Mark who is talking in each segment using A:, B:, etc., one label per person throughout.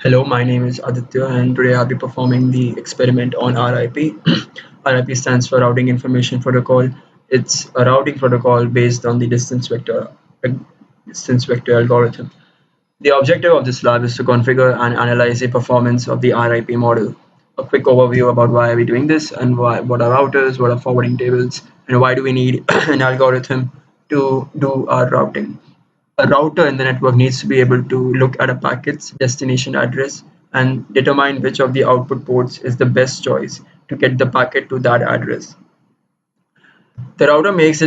A: Hello, my name is Aditya, and today I'll be performing the experiment on RIP. RIP stands for Routing Information Protocol. It's a routing protocol based on the distance vector algorithm. The objective of this lab is to configure and analyze the performance of the RIP model. A quick overview about why are we doing this and what are routers, what are forwarding tables, and why do we need an algorithm to do our routing. A router in the network needs to be able to look at a packet's destination address and determine which of the output ports is the best choice to get the packet to that address. The router makes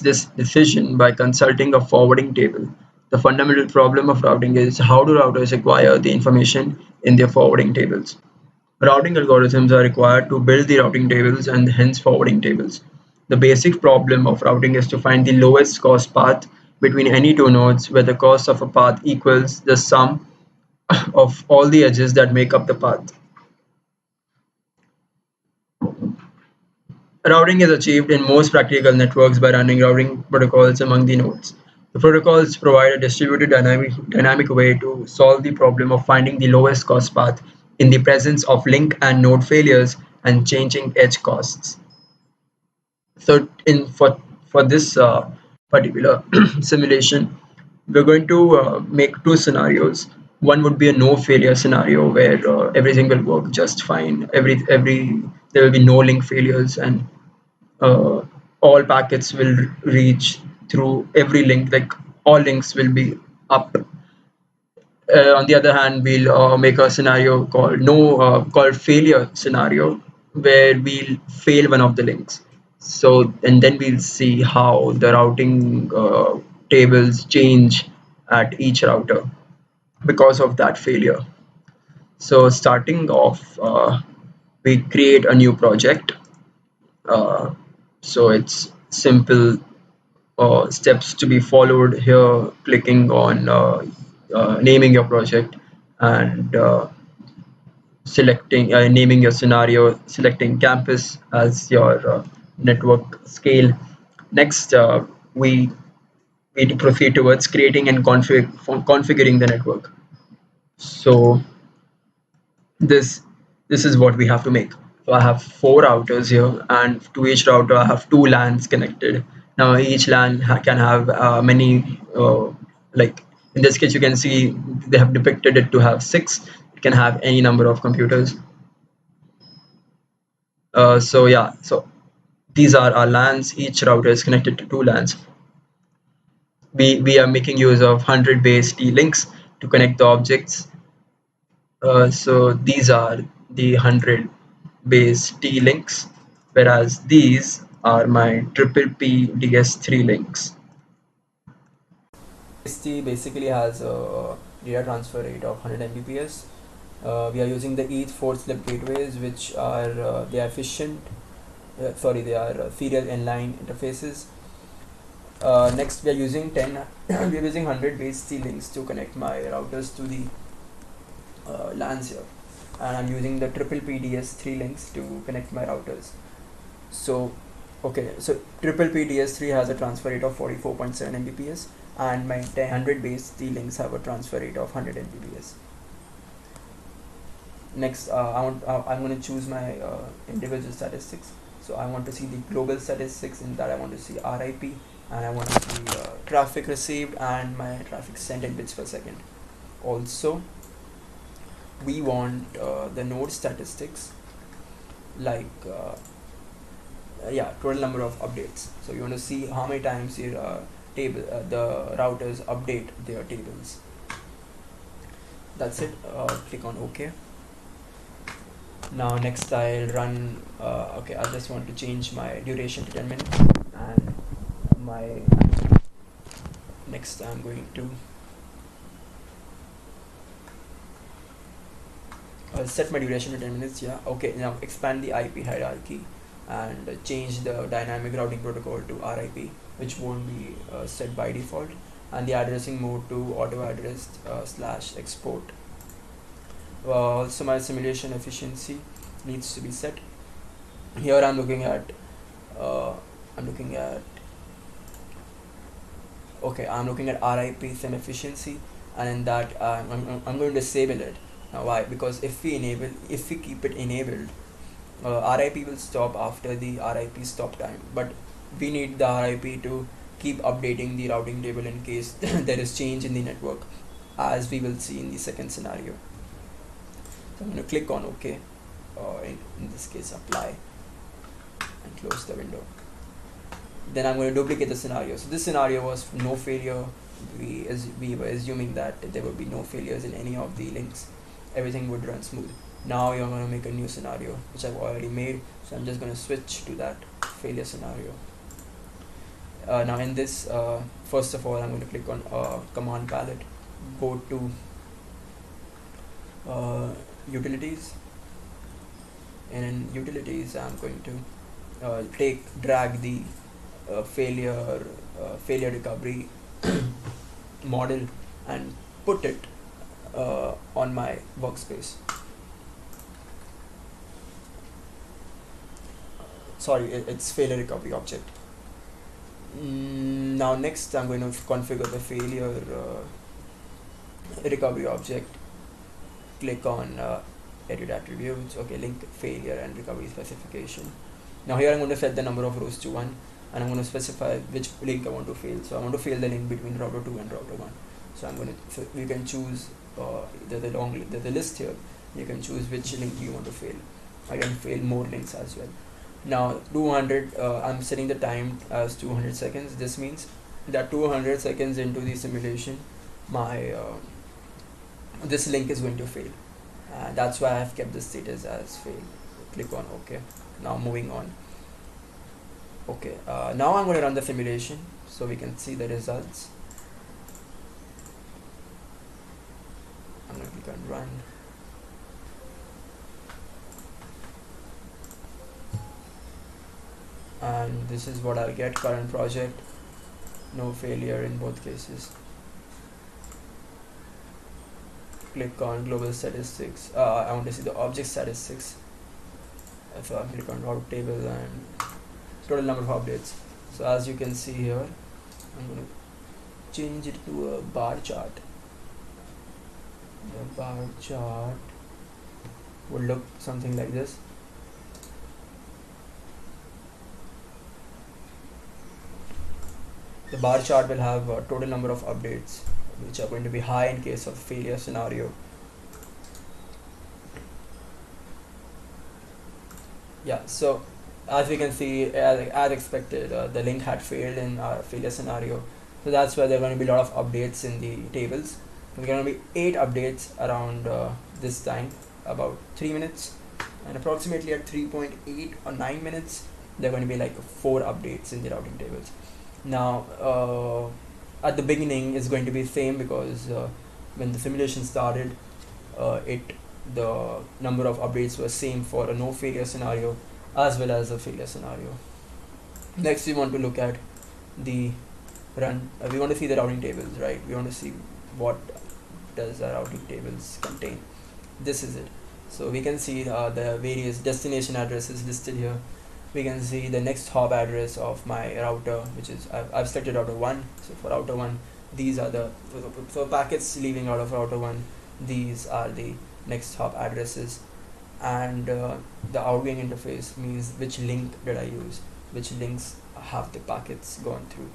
A: this decision by consulting a forwarding table. The fundamental problem of routing is how do routers acquire the information in their forwarding tables. Routing algorithms are required to build the routing tables and hence forwarding tables. The basic problem of routing is to find the lowest cost path between any two nodes where the cost of a path equals the sum of all the edges that make up the path. Routing is achieved in most practical networks by running routing protocols among the nodes. The protocols provide a distributed dynamic way to solve the problem of finding the lowest cost path in the presence of link and node failures and changing edge costs. So in for this particular simulation, we're going to make two scenarios. One would be a no failure scenario where everything will work just fine. Every there will be no link failures and uh, all packets will reach through every link. Like all links will be up. On the other hand, we'll make a scenario called failure scenario where we'll fail one of the links. So and then we'll see how the routing tables change at each router because of that failure. So starting off, we create a new project. Uh, so it's simple steps to be followed here, clicking on naming your project and selecting naming your scenario, selecting campus as your network scale. Next, we proceed towards creating and configuring the network. So this this is what we have to make. So I have four routers here, and to each router I have two LANs connected. Now each LAN can have many like in this case you can see they have depicted it to have six. It can have any number of computers. So yeah, so these are our LANs. Each router is connected to two LANs. We are making use of 100 base T links to connect the objects. So these are the 100 base T links, whereas these are my triple P DS3 links.
B: ST basically has a data transfer rate of 100 Mbps. We are using the ETH 4 slip gateways, which are they are efficient. They are serial inline interfaces. Next, we are using 10. We are using 100 base T links to connect my routers to the LANs here, and I'm using the triple PDS3 links to connect my routers. So, okay, so triple PDS3 has a transfer rate of 44.7 Mbps, and my 100 base T links have a transfer rate of 100 Mbps. Next, I'm going to choose my individual statistics. So I want to see the global statistics. In that, I want to see RIP, and I want to see traffic received and my traffic sent in bits per second. Also, we want the node statistics, like total number of updates. So you want to see how many times your the routers update their tables. That's it. Click on OK. Now next I'll run. Okay, I just want to change my duration to 10 minutes, and my next I'm going to I'll set my duration to 10 minutes. Yeah, okay. Now expand the IP hierarchy and change the dynamic routing protocol to RIP, which won't be set by default, and the addressing mode to auto addressed /export. Also, my simulation efficiency needs to be set. Here I'm looking at uh, I'm looking at I'm looking at RIP sim efficiency, and in that I'm going to disable it Now why? Because if we keep it enabled, RIP will stop after the RIP stop time, but we need the RIP to keep updating the routing table in case there is change in the network, as we will see in the second scenario. So I'm going to click on OK, or in this case apply, and close the window. Then I'm going to duplicate the scenario. So this scenario was no failure. We were assuming that there would be no failures in any of the links. Everything would run smooth. Now you're going to make a new scenario, which I've already made. So I'm just going to switch to that failure scenario. Now in this, first of all, I'm going to click on command palette, go to utilities, and in utilities I'm going to drag the failure recovery model and put it on my workspace. Sorry, it's failure recovery object. Now next I'm going to configure the failure recovery object. Click on edit attributes. Okay, link failure and recovery specification. Now here I'm going to set the number of rows to 1, and I'm going to specify which link I want to fail. So I want to fail the link between router 2 and router 1. So you can choose there's a list here. You can choose which link you want to fail. I can fail more links as well. Now 200, I'm setting the time as 200 seconds. This means that 200 seconds into the simulation, my this link is going to fail. That's why I have kept the status as fail. Click on OK. Now moving on. Okay, now I'm going to run the simulation so we can see the results. I'm going to click on run. And this is what I'll get. Current project, no failure in both cases. Click on global statistics. I want to see the object statistics. If I click on route table and total number of updates. So as you can see here, I'm going to change it to a bar chart. The bar chart would look something like this. The bar chart will have a total number of updates, which are going to be high in case of failure scenario. Yeah, so as we can see, as expected, the link had failed in our failure scenario. So that's why there are going to be a lot of updates in the tables. There are going to be 8 updates around this time, about 3 minutes, and approximately at 3.8 or 9 minutes, there are going to be like 4 updates in the routing tables. Now, at the beginning, it's going to be same because when the simulation started, the number of updates was same for a no failure scenario as well as a failure scenario. Next, we want to look at the run. We want to see the routing tables, right? We want to see what does the routing tables contain. This is it. So we can see the various destination addresses listed here. We can see the next hop address of my router, which is I've selected router 1. So for router 1, these are the for packets leaving out of router 1. These are the next hop addresses, and the outgoing interface means which link did I use, which links have the packets gone through.